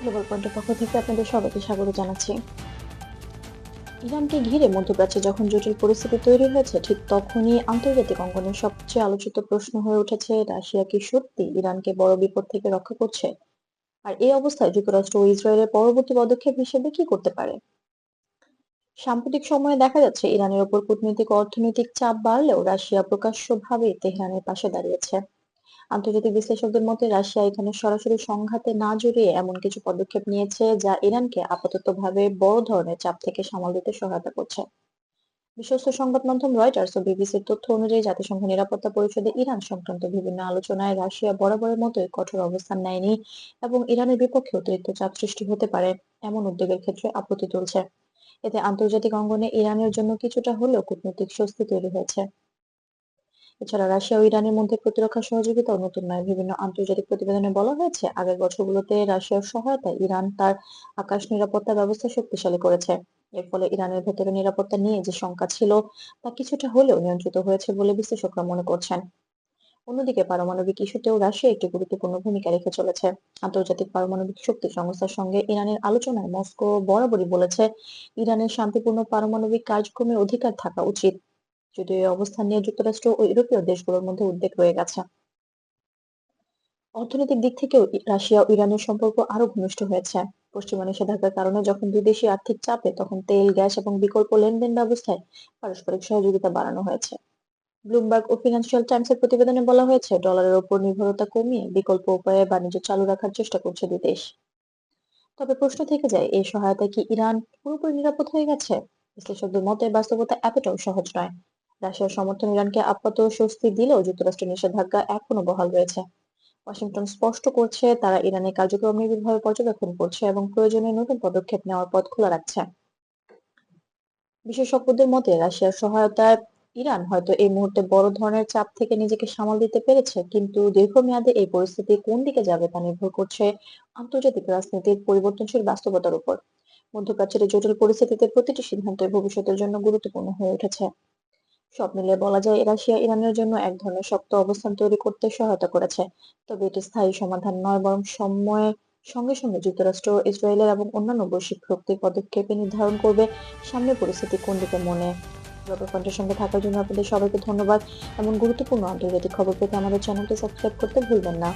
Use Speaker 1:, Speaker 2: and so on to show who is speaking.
Speaker 1: Global পয়েন্টের পক্ষ থেকে আপনাদের সবাইকে স্বাগত জানাচ্ছি। ইরানকে ঘিরে মধ্যপ্রাচ্যে যখন জটিল পরিস্থিতি তৈরি হয়েছে, ঠিক তখনই আন্তর্জাতিক অঙ্গনে সবচেয়ে আলোচিত প্রশ্ন হয়ে উঠেছে, রাশিয়া কি সত্যি ইরানকে বড় বিপদ থেকে রক্ষা করছে? আর এই অবস্থায় যুক্তরাষ্ট্র ও ইসরায়েলের পরবর্তী পদক্ষেপ হিসেবে কি করতে পারে? সাম্প্রতিক সময়ে দেখা যাচ্ছে ইরানের ওপর কূটনৈতিক ও অর্থনৈতিক চাপ বাড়লেও রাশিয়া প্রকাশ্যভাবেই তেহরানের পাশে দাঁড়িয়েছে। আন্তর্জাতিক বিশ্লেষকদের মতে রাশিয়া এখানে সরাসরি সংঘাতে না জড়িয়ে এমন কিছু পদক্ষেপ নিয়েছে যা ইরানকে আপাততভাবে বড় ধরনের চাপ থেকে সামাল দিতে সহায়তা করছে। বিশ্বস্ত সংবাদ মাধ্যম রয়টার্স ও বিবিসির তথ্য অনুযায়ী জাতিসংঘ নিরাপত্তা পরিষদে ইরান সংক্রান্ত বিভিন্ন আলোচনায় রাশিয়া বরাবরের মতোই কঠোর অবস্থান নেয়নি এবং ইরানের বিপক্ষে অতিরিক্ত চাপ সৃষ্টি হতে পারে এমন উদ্যোগের ক্ষেত্রে আপত্তি তুলছে। এতে আন্তর্জাতিক অঙ্গনে ইরানের জন্য কিছুটা হলেও কূটনৈতিক স্বস্তি তৈরি হয়েছে। এছাড়া রাশিয়া ও ইরানের মধ্যে প্রতিরক্ষা সহযোগিতাও নতুন নয়। বিভিন্ন আন্তর্জাতিক প্রতিবেদনে বলা হয়েছে, আগের বছরগুলোতে রাশিয়ার সহায়তায় ইরান তার আকাশ নিরাপত্তা ব্যবস্থা শক্তিশালী করেছে। এর ফলে ইরানের ভেতরে নিরাপত্তা নিয়ে যে শঙ্কা ছিল তা কিছুটা হলেও নিয়ন্ত্রিত হয়েছে বলে বিশ্লেষকরা মনে করছেন। অন্যদিকে পারমাণবিক ইস্যুতেও রাশিয়া একটি গুরুত্বপূর্ণ ভূমিকা রেখে চলেছে। আন্তর্জাতিক পারমাণবিক শক্তি সংস্থার সঙ্গে ইরানের আলোচনায় মস্কো বরাবরই বলেছে, ইরানের শান্তিপূর্ণ পারমাণবিক কার্যক্রমের অধিকার থাকা উচিত। যদিও এই অবস্থান নিয়ে যুক্তরাষ্ট্র ও ইউরোপীয় দেশগুলোর মধ্যে উদ্বেগ রয়ে গেছে। অর্থনৈতিক দিক থেকেও রাশিয়া ও ইরানের সম্পর্ক আরো ঘনিষ্ঠ হয়েছে। পশ্চিমা নিষেধাজ্ঞার কারণে যখন দুই দেশই আর্থিক চাপে, তখন তেল, গ্যাস এবং বিকল্প লেনদেন ব্যবস্থায় পারস্পরিক সহযোগিতা বাড়ানো হয়েছে। ব্লুমবার্গ ও ফিনান্সিয়াল টাইমসের প্রতিবেদনে বলা হয়েছে, ডলারের ওপর নির্ভরতা কমিয়ে বিকল্প উপায়ে বাণিজ্য চালু রাখার চেষ্টা করছে দুই দেশ। তবে প্রশ্ন থেকে যায়, এই সহায়তায় কি ইরান পুরোপুরি নিরাপদ হয়ে গেছে? বিশ্লেষকদের মতে বাস্তবতা এতটাও সহজ নয়। রাশিয়ার সমর্থন ইরানকে আপাতত স্বস্তি দিলেও যুক্তরাষ্ট্রের নিষেধাজ্ঞা এখনো বহাল রয়েছে। ওয়াশিংটন স্পষ্ট করছে, তারা ইরানের কার্যক্রম নিবিড়ভাবে পর্যবেক্ষণ করছে এবং প্রয়োজনে নতুন পদক্ষেপ নেওয়ার পথ খোলা রাখছে। বিশেষজ্ঞদের মতে রাশিয়ার সহায়তায় ইরান হয়তো এই মুহূর্তে বড় ধরনের চাপ থেকে নিজেকে সামাল দিতে পেরেছে, কিন্তু দীর্ঘমেয়াদে এই পরিস্থিতি কোন দিকে যাবে তা নির্ভর করছে আন্তর্জাতিক রাজনীতির পরিবর্তনশীল বাস্তবতার উপর। মধ্যপ্রাচ্যের এই জটিল পরিস্থিতিতে প্রতিটি সিদ্ধান্তই ভবিষ্যতের জন্য গুরুত্বপূর্ণ হয়ে উঠেছে। সব মিলিয়ে বলা যায়, রাশিয়া ইরানের জন্য এক ধরনের শক্ত অবস্থান তৈরি করতে সহায়তা করেছে। তবে এটি স্থায়ী সমাধান নয়, বরং সময়ের সঙ্গে সঙ্গে যুক্তরাষ্ট্র, ইসরায়েলের এবং অন্যান্য বৈশ্বিক শক্তির পদক্ষেপে নির্ধারণ করবে সামনের পরিস্থিতি কোন দিকে মনে। গ্লোবাল পয়েন্টের সঙ্গে থাকার জন্য আপনাদের সবাইকে ধন্যবাদ। এমন গুরুত্বপূর্ণ আন্তর্জাতিক খবর পেতে আমাদের চ্যানেলটি সাবস্ক্রাইব করতে ভুলবেন না।